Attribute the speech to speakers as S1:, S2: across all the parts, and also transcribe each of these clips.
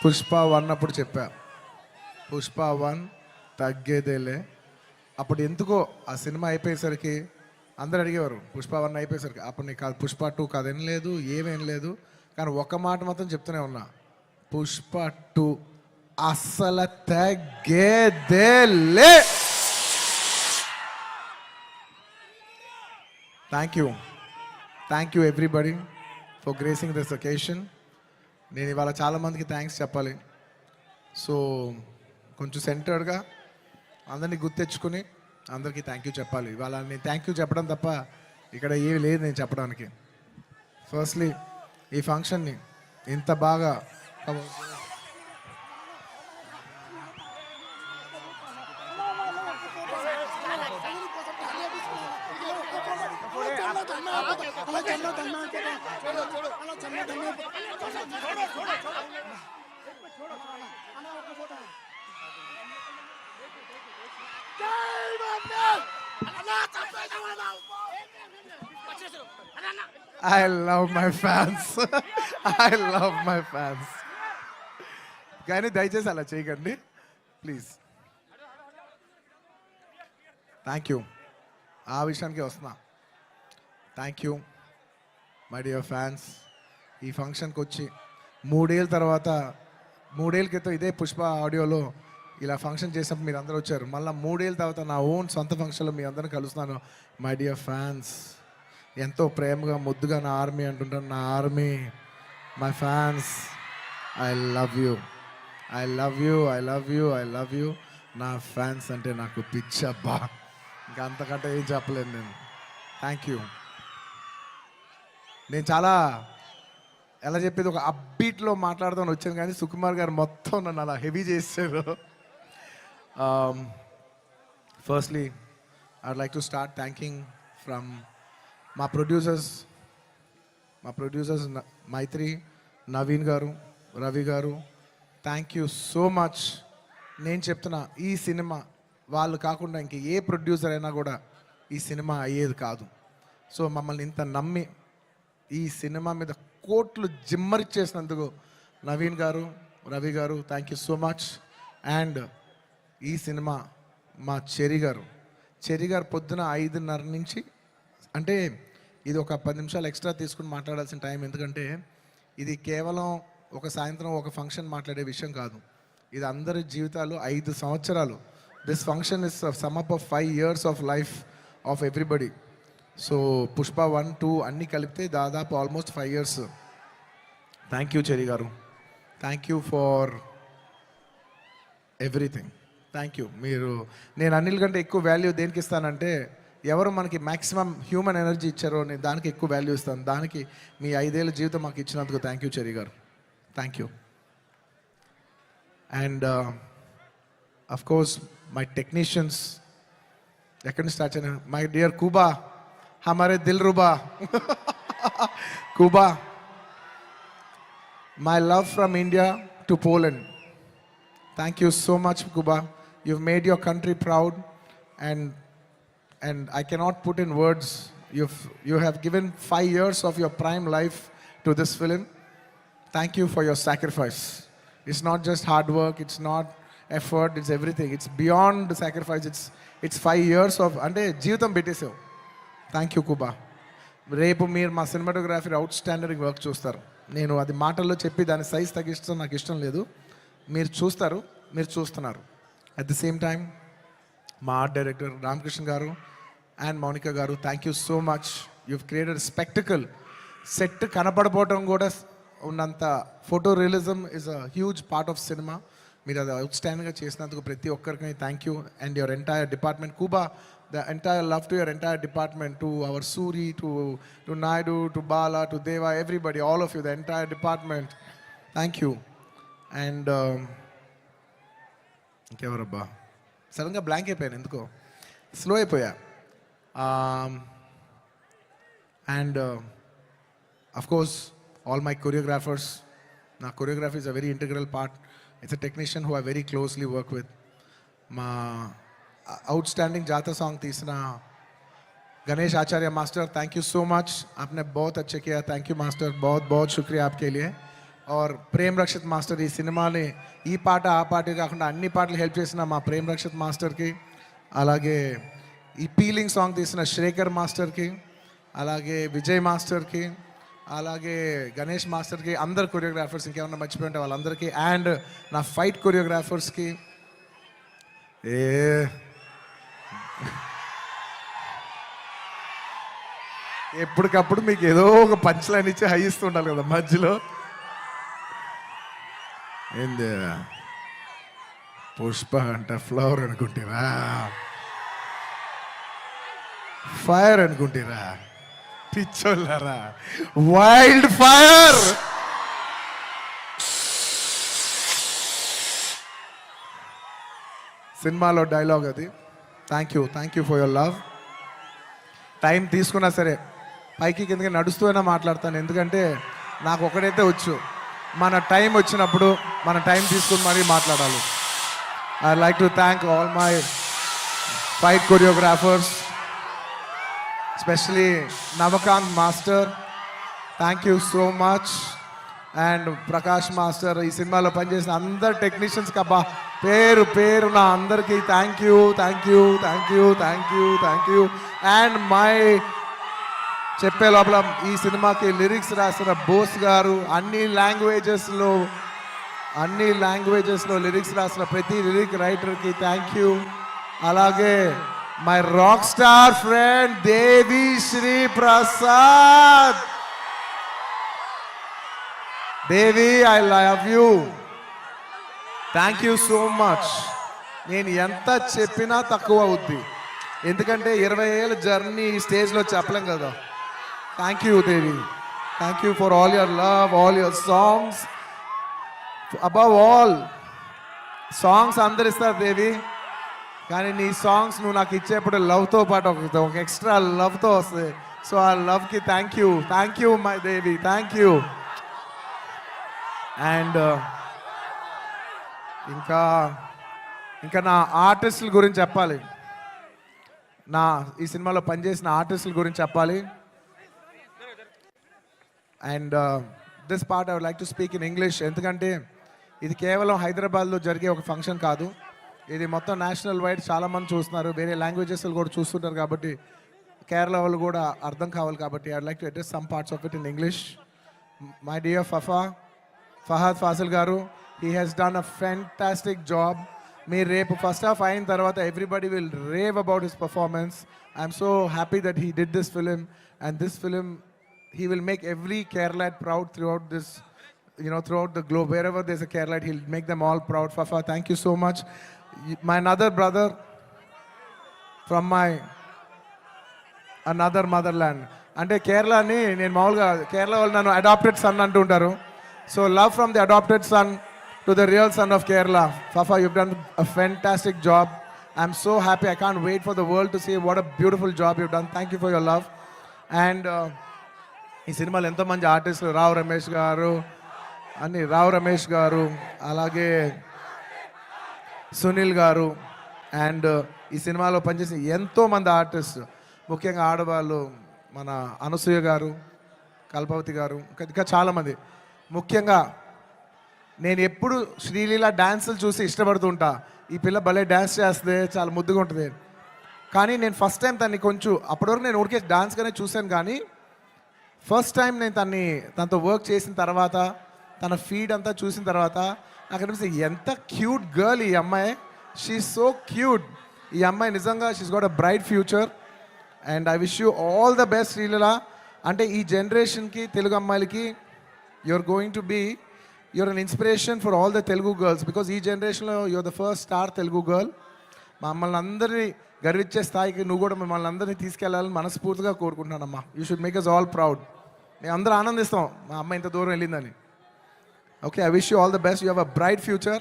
S1: పుష్ప 1 అప్పుడు చెప్పా, పుష్ప 1 తగ్గేదేలే. అప్పుడు ఎందుకో ఆ సినిమా అయిపోయేసరికి అందరు అడిగేవారు, పుష్ప 1 అయిపోయేసరికి అప్పుడు నీకు కాదు పుష్ప 2 కాదు ఏం లేదు, ఏమేం లేదు. కానీ ఒక్క మాట మాత్రం చెప్తూనే ఉన్నా, పుష్ప 2 అస్సలు తగ్గేదేలే. Thank you everybody for gracing this occasion. నేను ఇవాళ చాలామందికి థ్యాంక్స్ చెప్పాలి. సో కొంచెం సెంటర్డ్గా అందరినీ గుర్తెచ్చుకుని అందరికీ థ్యాంక్ యూ చెప్పాలి. ఇవాళ నేను థ్యాంక్ యూ చెప్పడం తప్ప ఇక్కడ ఏమి లేదు నేను చెప్పడానికి. ఫస్ట్లీ ఈ ఫంక్షన్ని ఇంత బాగా I love my fans. I love my fans. కానీ దయచేసి అలా చేయకండి ప్లీజ్. Thank you. ఆ విషయానికి వస్తున్నా. Thank you my dear fans. ఈ ఫంక్షన్కి వచ్చి 3 ఏళ్ళ తర్వాత, 3 ఏళ్ళ క్రితం ఇదే పుష్ప ఆడియోలో ఇలా ఫంక్షన్ చేసినప్పుడు మీరు అందరూ వచ్చారు. మళ్ళీ 3 ఏళ్ళ తర్వాత నా ఓన్ సొంత ఫంక్షన్లో మీ అందరిని కలుస్తున్నాను. మై డియర్ ఫ్యాన్స్, ఎంతో ప్రేమగా ముద్దుగా నా ఆర్మీ అంటుంటాను. నా army, my fans, I love you, I love you, I love you, I love you. నా ఫ్యాన్స్ అంటే నాకు పిచ్చబ్బా, ఇంకా అంతకంటే ఏం చెప్పలేను నేను. Thank you. నేను చాలా ఎలా చెప్పేది ఒక అప్బీట్లో మాట్లాడదామని వచ్చాను, కానీ సుకుమార్ గారు మొత్తం నన్ను అలా హెవీ చేశారు. Firstly I'd like to start thanking from మా ప్రొడ్యూసర్స్ మైత్రి, నవీన్ గారు, రవి గారు. Thank you so much. నేను చెప్తున్నా, ఈ సినిమా వాళ్ళు కాకుండా ఇంక ఏ ప్రొడ్యూసర్ అయినా కూడా ఈ సినిమా అయ్యేది కాదు. సో మమ్మల్ని ఇంత నమ్మి ఈ సినిమా మీద కోట్లు జిమ్మరిచ్చేసినందుకు నవీన్ గారు, రవి గారు, thank you so much. And ఈ సినిమా మా చెరి గారు పొద్దున 5:30 నుంచి, అంటే ఇది ఒక 10 నిమిషాలు ఎక్స్ట్రా తీసుకుని మాట్లాడాల్సిన టైం. ఎందుకంటే ఇది కేవలం ఒక సాయంత్రం ఒక ఫంక్షన్ మాట్లాడే విషయం కాదు. ఇది అందరి జీవితాలు 5 సంవత్సరాలు. This function is sum up of 5 years of life of everybody. So Pushpa 1, 2 అన్నీ కలిపితే దాదాపు almost 5 years. Thank you Cherry గారు, thank you for everything. Thank you. నేను అన్నిల కంటే ఎక్కువ వాల్యూ దేనికి ఇస్తానంటే, ఎవరు మనకి మ్యాక్సిమం హ్యూమన్ ఎనర్జీ ఇచ్చారో నేను దానికి ఎక్కువ వాల్యూ ఇస్తాను. దానికి మీ 5 ఏళ్ళ జీవితం మాకు ఇచ్చినందుకు థ్యాంక్ యూ చెరి గారు, thank you. And of course my technicians, ఎక్కడి నుంచి స్టార్ట్ చేయను, మై డియర్ కూబా, హమారే దిల్ రుబా Kuba, my love from India to Poland. Thank you so much, Kuba. You've made your country proud, and I cannot put in words. You have given 5 years of your prime life to this film. Thank you for your sacrifice. It's not just hard work. It's not effort. It's everything. It's beyond the sacrifice. It's 5 years of ante jeevitam పెట్టేసావు. Thank you, Kuba. రేపు మీరు మా cinematography out standard work చూస్తారు. నేను అది మాటల్లో చెప్పి దాని size తగ్గిస్తాం నాకు ఇష్టం లేదు. మీరు చూస్తారు, మీరు చూస్తున్నారు. అట్ ది సేమ్ టైం మా ఆర్ట్ డైరెక్టర్ రామకృష్ణ గారు అండ్ మౌనిక గారు, thank you so much. You've created spectacle. Set కనపడపోవటం కూడా ఉన్నంత photo realism is a huge part of cinema. మీరు అది అవుట్స్టాండింగ్గా చేసినందుకు ప్రతి ఒక్కరికి thank you. And your entire department Kuba, the entire love to your entire department, to our Suri, to Naidu, to Bala, to Deva, everybody, all of you, the entire department, thank you. And ఇంకెవరబ్బా, సడన్గా blank అయిపోయాను, ఎందుకో slow అయిపోయా. And of course all my choreographers. నా choreography is a very integral part. It's a technician who I very closely work with. మా outstanding जाता song तीसरा Ganesh Acharya master, thank you so much. आपने बहुत अच्छे किया. थैंक यू मास्टर, बहुत बहुत शुक्रिया आपके लिए. ఆర్ ప్రేమ్ రక్షిత్ మాస్టర్ ఈ సినిమాని ఈ పాట ఆ పాట కాకుండా అన్ని పాటలు హెల్ప్ చేసిన మా ప్రేమ్ రక్షిత్ మాస్టర్కి, అలాగే ఈ పీలింగ్ సాంగ్ తీసిన శ్రేఖర్ మాస్టర్కి, అలాగే విజయ్ మాస్టర్కి, అలాగే గణేష్ మాస్టర్కి, అందరు కొరియోగ్రాఫర్స్, ఇంకేమన్నా మర్చిపోయి ఉంటే వాళ్ళందరికీ, అండ్ నా ఫైట్ కొరియోగ్రాఫర్స్కి. ఎప్పటికప్పుడు మీకు ఏదో ఒక పంచ్ లైన్ ఇచ్చి హై ఇస్తుండాలి కదా మధ్యలో. ఏంది పుష్ప అంటే ఫ్లవర్ అనుకుంటారా, ఫైర్ అనుకుంటారా, పిచ్చోళ్ళారా, వైల్డ్ ఫైర్. సినిమాలో డైలాగ్ అది. Thank you for your love. Time తీసుకున్నా సరే పైకి కిందకి నడుస్తూనే మాట్లాడతాను, ఎందుకంటే నాకు ఒకడైతే వచ్చు, మన టైం వచ్చినప్పుడు మన టైం తీసుకుని మరీ మాట్లాడాలి. I like to thank all my fight choreographers, especially Navakanth master, thank you so much. And Prakash master, ఈ సినిమాలో పనిచేసిన అందరు టెక్నీషియన్స్కి అబ్బా పేరు నా అందరికీ థ్యాంక్ యూ. అండ్ మై చెప్పే లోపల ఈ సినిమాకి లిరిక్స్ రాసిన బోస్ గారు, అన్ని లాంగ్వేజెస్లో లిరిక్స్ రాసిన ప్రతి లిరిక్ రైటర్కి థ్యాంక్ యూ. అలాగే my rock star friend Devi Sri Prasad. Devi, I love you, thank you so much. నేను ఎంత చెప్పినా తక్కువ అవుద్ది, ఎందుకంటే 20 ఏళ్ళ జర్నీ ఈ స్టేజ్లో చెప్పలేం కదా. Thank you Devi, thank you for all your love, all your songs. Above all songs అందరు ఇస్తారు దేవి, కానీ నీ సాంగ్స్ నువ్వు నాకు ఇచ్చేప్పుడు లవ్తో పాటు ఒక ఎక్స్ట్రా లవ్తో వస్తుంది. సో ఆ లవ్కి thank you my Devi, thank you. And ఇంకా నా ఆర్టిస్టుల గురించి చెప్పాలి, ఈ సినిమాలో పనిచేసిన ఆర్టిస్టుల గురించి చెప్పాలి. And this part I would like to speak in English, ఎందుకంటే ఇది కేవలం హైదరాబాద్లో జరిగే ఒక ఫంక్షన్ కాదు, ఇది మొత్తం నేషనల్ వైడ్ చాలామంది చూస్తున్నారు, వేరే లాంగ్వేజెస్ కూడా చూస్తుంటారు, కాబట్టి కేరళ వాళ్ళు కూడా అర్థం కావాలి, కాబట్టి I would like to address some parts of it in English. My dear Fahadh Faasil గారు, he has done a fantastic job. Me రేపు ఫస్ట్ హాఫ్ అయిన తర్వాత everybody will rave about his performance. I'm so happy that he did this film, and this film he will make every Keralite proud throughout this, throughout the globe. Wherever there's a Keralite, he'll make them all proud. Fafa, thank you so much. My another brother from my another motherland. అంటే కేరళని నేను మామూలుగా కేరళ వాళ్ళు నన్ను adapted sun అంటుంటారు. So love from the adopted son to the real son of Kerala. Fafa, you've done a fantastic job. I'm so happy. I can't wait for the world to see what a beautiful job you've done. Thank you for your love. And ఈ సినిమాలో ఎంతోమంది ఆర్టిస్టులు, రావు రమేష్ గారు, అలాగే సునీల్ గారు, and ఈ సినిమాలో పనిచేసిన ఎంతోమంది ఆర్టిస్ట్, ముఖ్యంగా ఆడవాళ్ళు, మన అనసూయ గారు, కల్పవతి గారు, ఇంకా చాలామంది. ముఖ్యంగా నేను ఎప్పుడు శ్రీలీల డ్యాన్సులు చూసి ఇష్టపడుతుంటా, ఈ పిల్ల భలే డ్యాన్స్ చేస్తే చాలా ముద్దుగా ఉంటుంది. కానీ నేను ఫస్ట్ టైం తనని కొంచెం, అప్పటివరకు నేను ఊరికే డాన్స్గానే చూశాను, కానీ ఫస్ట్ టైం నేను తనతో వర్క్ చేసిన తర్వాత, తన ఫీడ్ అంతా చూసిన తర్వాత నాకు అనిపిస్తుంది ఎంత క్యూట్ గర్ల్ ఈ అమ్మాయి. She so cute. ఈ అమ్మాయి నిజంగా she's got a bright future, and I wish you all the best Sreeleela. అంటే ఈ జనరేషన్కి, తెలుగు అమ్మాయిలకి you're an inspiration for all the Telugu girls, because ee generation lo you're the first star Telugu girl. మమ్మల్ని అందరినీ గర్వించే స్థాయికి నువ్వు కూడా మిమ్మల్ని అందరినీ తీసుకెళ్ళాలని మనస్ఫూర్తిగా కోరుకుంటున్నానమ్మా. You should make us all proud. మేము అందరూ ఆనందిస్తాం మా అమ్మ ఇంత దూరం వెళ్ళిందని. Okay, I wish you all the best. You have a bright future.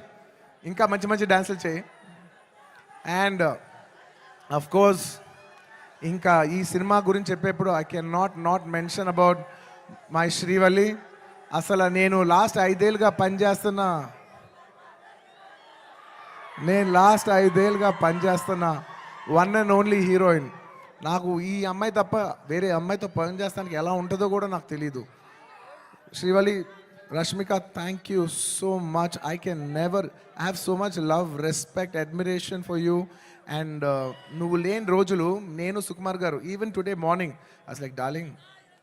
S1: ఇంకా మంచి మంచి డ్యాన్సులు చేయి. అండ్ అఫ్ కోర్స్ ఇంకా ఈ సినిమా గురించి చెప్పేప్పుడు I can not mention about my Srivalli. అసలు నేను లాస్ట్ 5 ఏళ్ళుగా పనిచేస్తున్న వన్ అండ్ ఓన్లీ హీరోయిన్. నాకు ఈ అమ్మాయి తప్ప వేరే అమ్మాయితో పనిచేస్తానికి ఎలా ఉంటుందో కూడా నాకు తెలీదు. Srivalli, Rashmika, thank you so much. I can never have so much love, respect, admiration for you. And నువ్వు లేని రోజులు నేను సుకుమార్ గారు ఈవెన్ టుడే మార్నింగ్ అసలు లైక్ డార్లింగ్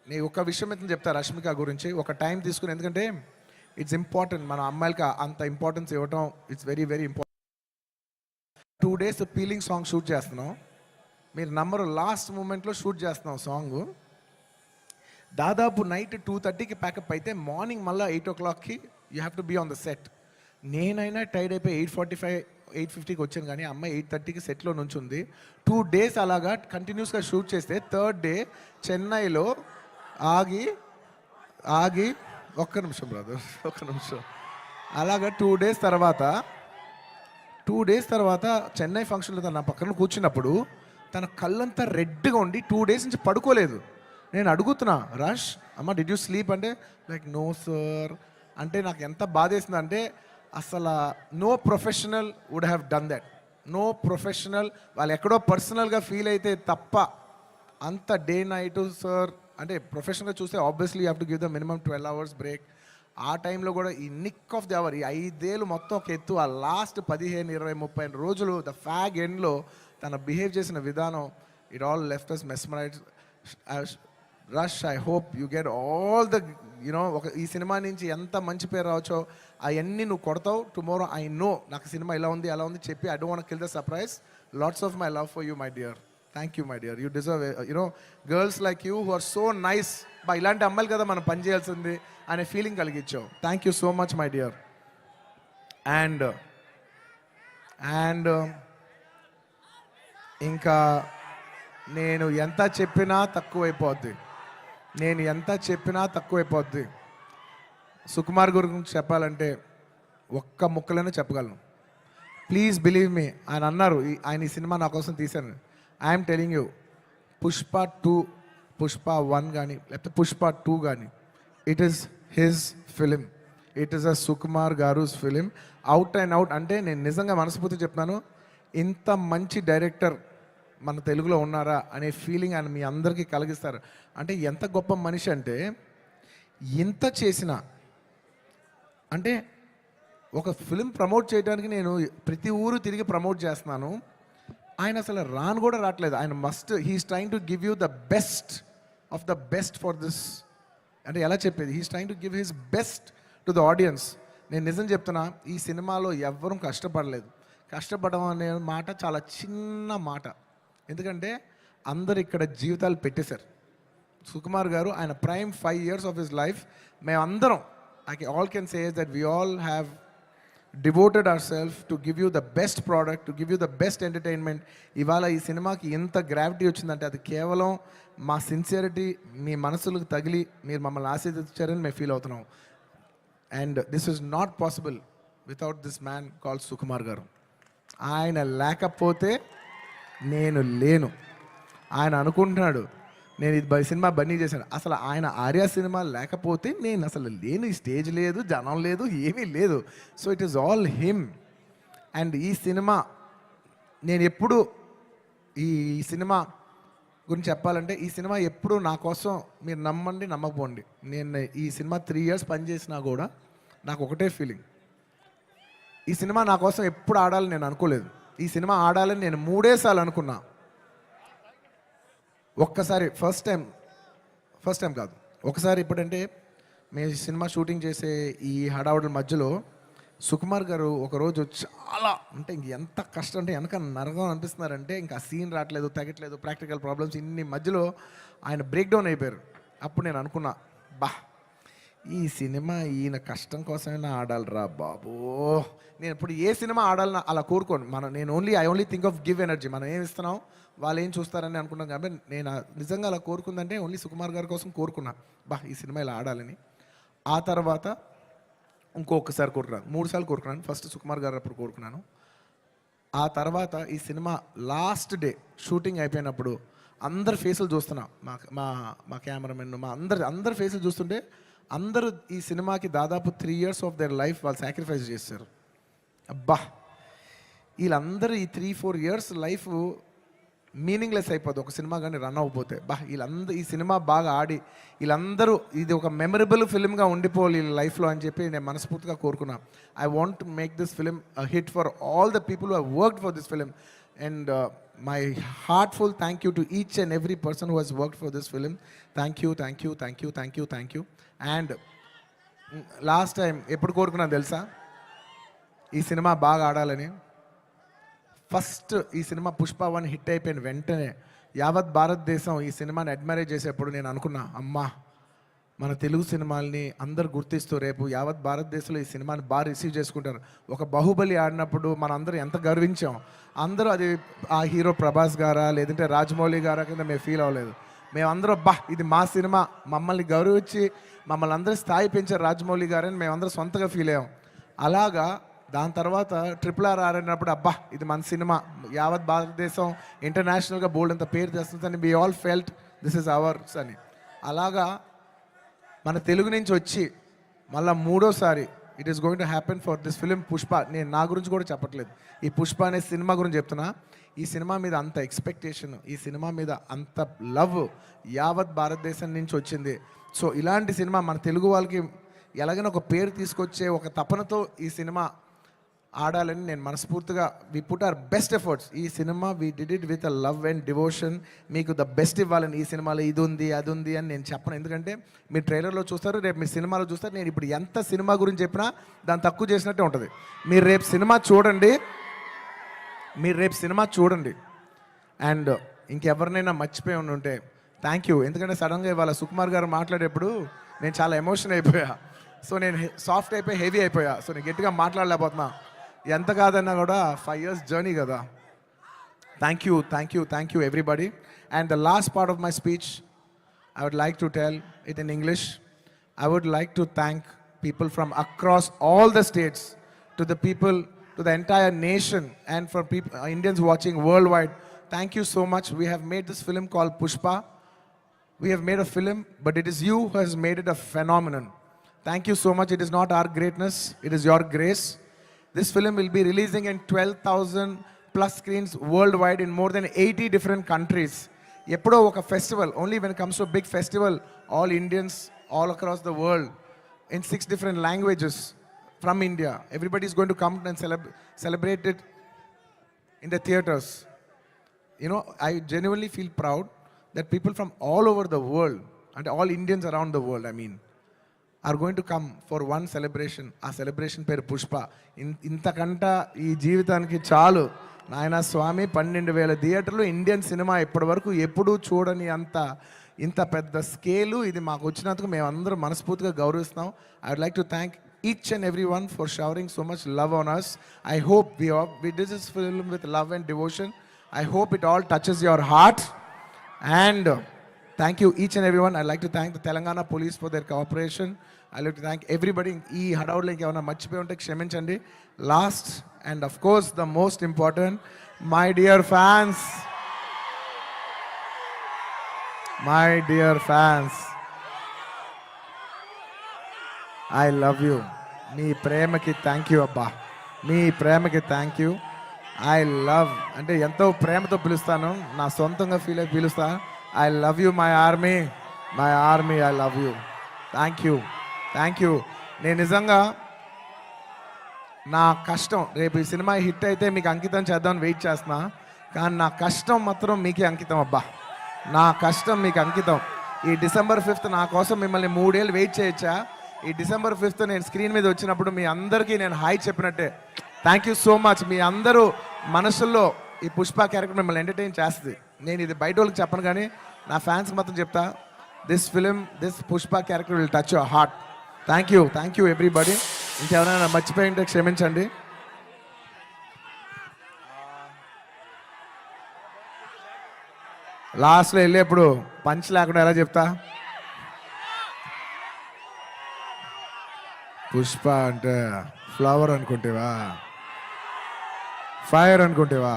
S1: నీ ఒక విషయం అయితే చెప్తా రష్మిక గురించి ఒక టైం తీసుకుని, ఎందుకంటే ఇట్స్ ఇంపార్టెంట్ మన అమ్మాయిలకి అంత ఇంపార్టెన్స్ ఇవ్వటం it's very very important. 2 days peeling song shoot చేస్తున్నాం. మీరు నంబరు లాస్ట్ మూమెంట్లో షూట్ చేస్తున్నాం సాంగ్. దాదాపు నైట్ 2:30కి ప్యాకప్ అయితే మార్నింగ్ మళ్ళీ 8 o'clockకి you have to be on the set. నేనైనా టైడ్ అయిపోయి 8:45 8:50కి వచ్చాను, కానీ అమ్మాయి 8:30కి సెట్లో నుంచి ఉంది. 2 days అలాగా కంటిన్యూస్గా షూట్ చేస్తే థర్డ్ డే చెన్నైలో ఆగి ఆగి ఒక్క నిమిషం బ్రదర్ ఒక్క నిమిషం అలాగా 2 days తర్వాత చెన్నై ఫంక్షన్లో తన నా పక్కన కూర్చున్నప్పుడు తన కళ్ళంతా రెడ్గా ఉండి 2 days నుంచి పడుకోలేదు. నేను అడుగుతున్నా, రష్ అమ్మ డిడ్ యూ స్లీప్ అంటే లైక్ నో సార్ అంటే నాకు ఎంత బాధేసింది అంటే అసలు no professional would have done that. No professional వాళ్ళు ఎక్కడో పర్సనల్గా ఫీల్ అయితే తప్ప అంత డే నైట్ సార్ అంటే ప్రొఫెషనల్గా చూస్తే obviously you have to give the minimum 12 hours break. ఆ టైంలో కూడా ఈ నిక్ ఆఫ్ ది అవర్ ఈ 5 ఏళ్ళు మొత్తం ఒక ఎత్తు, ఆ లాస్ట్ 15 20 30 రోజులు ద ఫ్యాగ్ ఎండ్లో తన బిహేవ్ చేసిన విధానం it all left us mesmerise. Rush I hope you get all the ఒక ఈ సినిమా నుంచి ఎంత మంచి పేరు రావచ్చో అవన్నీ నువ్వు కొడతావు. టుమారో ఐ నో నాకు సినిమా ఇలా ఉంది అలా ఉంది చెప్పి I don't want kill the surprise. Lots of my love for you my dear. Thank you my dear. You deserve girls like you who are so nice. ఇలాంటి అమ్మాయిలు కదా మనం పని చేయాల్సింది అనే ఫీలింగ్ కలిగించావు. Thank you so much my dear. And ఇంకా నేను ఎంత చెప్పినా తక్కువైపోద్ది. సుకుమార్ గురించి చెప్పాలంటే ఒక్క ముక్కలోనే చెప్పగలను. Please believe me. ఆయన అన్నారు ఆయన ఈ సినిమా నా కోసం తీశాను. ఐఎమ్ టెలింగ్ యూ, పుష్ప 1 కానీ లేకపోతే పుష్ప 2 కానీ it is his film. It is a Sukumar గారుస్ ఫిలిం అవుట్ అండ్ అవుట్. అంటే నేను నిజంగా మనస్ఫూర్తి చెప్తున్నాను, ఇంత మంచి డైరెక్టర్ మన తెలుగులో ఉన్నారా అనే ఫీలింగ్ ఆయన మీ అందరికీ కలిగిస్తారు. అంటే ఎంత గొప్ప మనిషి అంటే ఇంత చేసిన అంటే ఒక ఫిలిం ప్రమోట్ చేయడానికి నేను ప్రతి ఊరు తిరిగి ప్రమోట్ చేస్తున్నాను. ఆయన అసలు రాను కూడా రావట్లేదు. ఆయన he's trying to give you the best of the best for this. అంటే ఎలా చెప్పేది, he's trying to give his best to the audience. నేను నిజం చెప్తున్నా, ఈ సినిమాలో ఎవ్వరూ కష్టపడలేదు. కష్టపడడం అనే మాట చాలా చిన్న మాట, ఎందుకంటే అందరు ఇక్కడ జీవితాలు పెట్టేశారు. సుకుమార్ గారు ఆయన prime 5 years of his life మేమందరం all can say that we all have devoted our self to give you the best product, to give you the best entertainment. ఇవాళ ఈ సినిమాకి ఎంత గ్రావిటీ వచ్చిందంటే అది కేవలం మా సిన్సియరిటీ మీ మనసులకు తగిలి మీరు మమ్మల్ని ఆశీర్వదించారని మేము ఫీల్ అవుతున్నాం. And this is not possible without this man call Sukumar గారు. ఆయన లేకపోతే నేను లేను. ఆయన అనుకుంటున్నాడు నేను ఇది సినిమా బన్నీ చేశాను, అసలు ఆయన ఆర్య సినిమా లేకపోతే నేను అసలు లేను. ఈ స్టేజ్ లేదు, జనం లేదు, ఏమీ లేదు. So it is all him. And ఈ సినిమా నేను ఎప్పుడు ఈ సినిమా గురించి చెప్పాలంటే ఈ సినిమా ఎప్పుడు నా కోసం మీరు నమ్మండి నమ్మకపోండి, నేను ఈ సినిమా 3 years పనిచేసినా కూడా నాకు ఒకటే ఫీలింగ్, ఈ సినిమా నా కోసం ఎప్పుడు ఆడాలని నేను అనుకోలేదు. ఈ సినిమా ఆడాలని నేను 3 సార్లు అనుకున్నా. ఒక్కసారి ఫస్ట్ టైం కాదు, ఒకసారి ఇప్పుడంటే మేము సినిమా షూటింగ్ చేసే ఈ హడావుడి మధ్యలో సుకుమార్ గారు ఒకరోజు చాలా అంటే ఇంక ఎంత కష్టం అంటే వెనక నరకం అనిపిస్తున్నారంటే ఇంకా సీన్ రావట్లేదు, తగ్గట్లేదు, ప్రాక్టికల్ ప్రాబ్లమ్స్ ఇన్ని మధ్యలో ఆయన బ్రేక్ డౌన్ అయిపోయారు. అప్పుడు నేను అనుకున్నా, ఈ సినిమా ఈయన కష్టం కోసమైనా ఆడాలిరా బాబో. నేను ఇప్పుడు ఏ సినిమా ఆడాలని అలా కోరుకోను. నేను I only think of give energy. మనం ఏమి ఇస్తున్నాం వాళ్ళు ఏం చూస్తారని అనుకున్నాం. కాబట్టి నేను నిజంగా అలా కోరుకుందంటే ఓన్లీ సుకుమార్ గారి కోసం కోరుకున్నా, ఈ సినిమా ఇలా ఆడాలని. ఆ తర్వాత ఇంకొకసారి కోరుకున్నాను, 3 సార్లు కోరుకున్నాను. ఫస్ట్ సుకుమార్ గారు అప్పుడు కోరుకున్నాను. ఆ తర్వాత ఈ సినిమా లాస్ట్ డే షూటింగ్ అయిపోయినప్పుడు అందరి ఫేసులు చూస్తున్నా, మా కెమెరామెన్ మా అందరి ఫేసులు చూస్తుంటే అందరూ ఈ సినిమాకి దాదాపు 3 years ఆఫ్ దేర్ లైఫ్ వాళ్ళు సాక్రిఫైస్ చేశారు. వీళ్ళందరూ ఈ 3-4 years లైఫ్ మీనింగ్లెస్ అయిపోద్ది ఒక సినిమా కానీ రన్ అవ్వకపోతే. ఈ సినిమా బాగా ఆడి వీళ్ళందరూ ఇది ఒక మెమరబుల్ ఫిల్మ్గా ఉండిపోవాలి వీళ్ళ లైఫ్లో అని చెప్పి నేను మనస్ఫూర్తిగా కోరుకున్నాను. I want to make this film hit for all the people who have worked for this film. And my heartful thank you to each and every person who has worked for this film. Thank you, thank you, thank you, thank you, thank you. And last time ఎప్పుడు కోరుకున్నాను తెలుసా ఈ cinema బాగా ఆడాలని? First ఈ cinema Pushpa 1 hit అయిపోయిన వెంటనే యావత్ భారతదేశం ఈ సినిమాని అడ్మైర్ చేసేప్పుడు నేను అనుకున్నా, అమ్మా మన తెలుగు సినిమాల్ని అందరు గుర్తిస్తూ రేపు యావత్ భారతదేశంలో ఈ సినిమాని బాగా రిసీవ్ చేసుకుంటారు. ఒక బాహుబలి ఆడినప్పుడు మనం అందరూ ఎంత గర్వించాం. అందరూ అది ఆ హీరో ప్రభాస్ గారా లేదంటే రాజమౌళి గారా కింద మేము ఫీల్ అవ్వలేదు. మేమందరూ ఇది మా సినిమా, మమ్మల్ని గౌరవించి మమ్మల్ని అందరూ స్థాయి పెంచారు రాజమౌళి గారని మేమందరూ సొంతగా ఫీల్ అయ్యాం. అలాగా దాని తర్వాత RRR ఆడినప్పుడు ఇది మన సినిమా, యావత్ భారతదేశం ఇంటర్నేషనల్గా బోల్డ్ అంత పేరు తెస్తుందని we all felt this is ours అని. అలాగా మన తెలుగు నుంచి వచ్చి మళ్ళీ మూడోసారి it is going to happen for this film Pushpa. నేను నా గురించి కూడా చెప్పట్లేదు, ఈ పుష్ప అనే సినిమా గురించి చెప్తున్నా. ఈ సినిమా మీద అంత ఎక్స్పెక్టేషన్, ఈ సినిమా మీద అంత లవ్ యావత్ భారతదేశం నుంచి వచ్చింది. సో ఇలాంటి సినిమా మన తెలుగు వాళ్ళకి ఎలాగైనా ఒక పేరు తీసుకొచ్చే ఒక తపనతో ఈ సినిమా ఆడాలని నేను మనస్ఫూర్తిగా we put our best efforts. ఈ సినిమా we did it with a love and devotion. మీకు ద బెస్ట్ ఇవ్వాలని ఈ సినిమాలో ఇది ఉంది అది ఉంది అని నేను చెప్పను. ఎందుకంటే మీరు ట్రైలర్లో చూస్తారు, రేపు మీరు సినిమాలో చూస్తారు. నేను ఇప్పుడు ఎంత సినిమా గురించి చెప్పినా దాన్ని తక్కువ చేసినట్టే ఉంటుంది. మీరు రేపు సినిమా చూడండి. అండ్ ఇంకెవరినైనా మర్చిపోయి ఉంటే థ్యాంక్ యూ. ఎందుకంటే సడన్గా ఇవాళ సుకుమార్ గారు మాట్లాడేప్పుడు నేను చాలా ఎమోషన్ అయిపోయా. సో నేను సాఫ్ట్ అయిపోయి హెవీ అయిపోయా. సో నేను గట్టిగా మాట్లాడలేకపోతున్నా. ఎంత కాదన్నా కూడా 5 years జర్నీ కదా. Thank you everybody. And the last part of my speech I would like to tell it in English. I would like to thank people from across all the states, to the people, to the entire nation, and for people, Indians watching worldwide. Thank you so much. We have made this film called Pushpa. We have made a film, but it is you who has made it a phenomenon. Thank you so much. It is not our greatness, it is your grace. This film will be releasing in 12,000 plus screens worldwide in more than 80 different countries. Eppudo oka festival, only when it comes to a big festival, all Indians all across the world in 6 different languages from India, everybody is going to come and celebrate it in the theaters. You know, I genuinely feel proud that people from all over the world, and all Indians around the world, I mean, are going to come for one celebration. ఆ celebration పేరు పుష్ప. ఇంతకంట ఈ జీవితానికి చాలు నాయన స్వామి. 12,000 థియేటర్లు, Indian cinema ఇప్పటి వరకు ఎప్పుడూ చూడని ఇంత పెద్ద స్కేలు ఇది మాకు వచ్చినందుకు మేమందరం మనస్ఫూర్తిగా గౌరవిస్తున్నాం. I would like to thank each and everyone for showering so much love on us. I hope we did this film with love and devotion. I hope it all touches your heart. And thank you each and everyone. I'd like to thank the Telangana police for their cooperation. I'd like to thank everybody. ఈ హడావుడిలో ఇంకేమైనా మర్చిపోయి ఉంటే క్షమించండి. Last and of course the most important, my dear fans. I love you. మీ ప్రేమకి thank you అబ్బా. మీ ప్రేమకి thank you. I love అంటే ఎంతో ప్రేమతో పిలుస్తాను, నా సొంతంగా ఫీల్ అయి పిలుస్తా. I love you, my army, I love you. Thank you. నేను నిజంగా నా కష్టం రేపు ఈ సినిమా హిట్ అయితే మీకు అంకితం చేద్దామని వెయిట్ చేస్తున్నా. కానీ నా కష్టం మాత్రం మీకే అంకితం అబ్బా. నా కష్టం మీకు అంకితం. ఈ December 5th నా కోసం మిమ్మల్ని 3 ఏళ్ళు వెయిట్ చేయొచ్చా? ఈ December 5th నేను స్క్రీన్ మీద వచ్చినప్పుడు మీ అందరికీ నేను హాయ్ చెప్పినట్టే. Thank you so much. మీ అందరూ మనసుల్లో ఈ పుష్ప క్యారెక్టర్ మిమ్మల్ని ఎంటర్టైన్ చేస్తుంది. నేను ఇది బయట వాళ్ళకి చెప్పను కానీ నా ఫ్యాన్స్కి మాత్రం చెప్తా, this Pushpa character will touch your heart. Thank you everybody. ఇంకెవరైనా మర్చిపోయి ఉంటే క్షమించండి. లాస్ట్లో వెళ్ళేప్పుడు పంచ్ లేకుండా ఎలా చెప్తా? పుష్ప అంటే ఫ్లవర్ అనుకుంటేవా, ఫైర్ అనుకుంటేవా?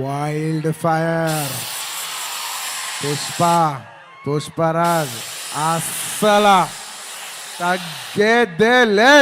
S1: Wild fire. పుష్పరాజ్ అస్సలు తగ్గేదే లే.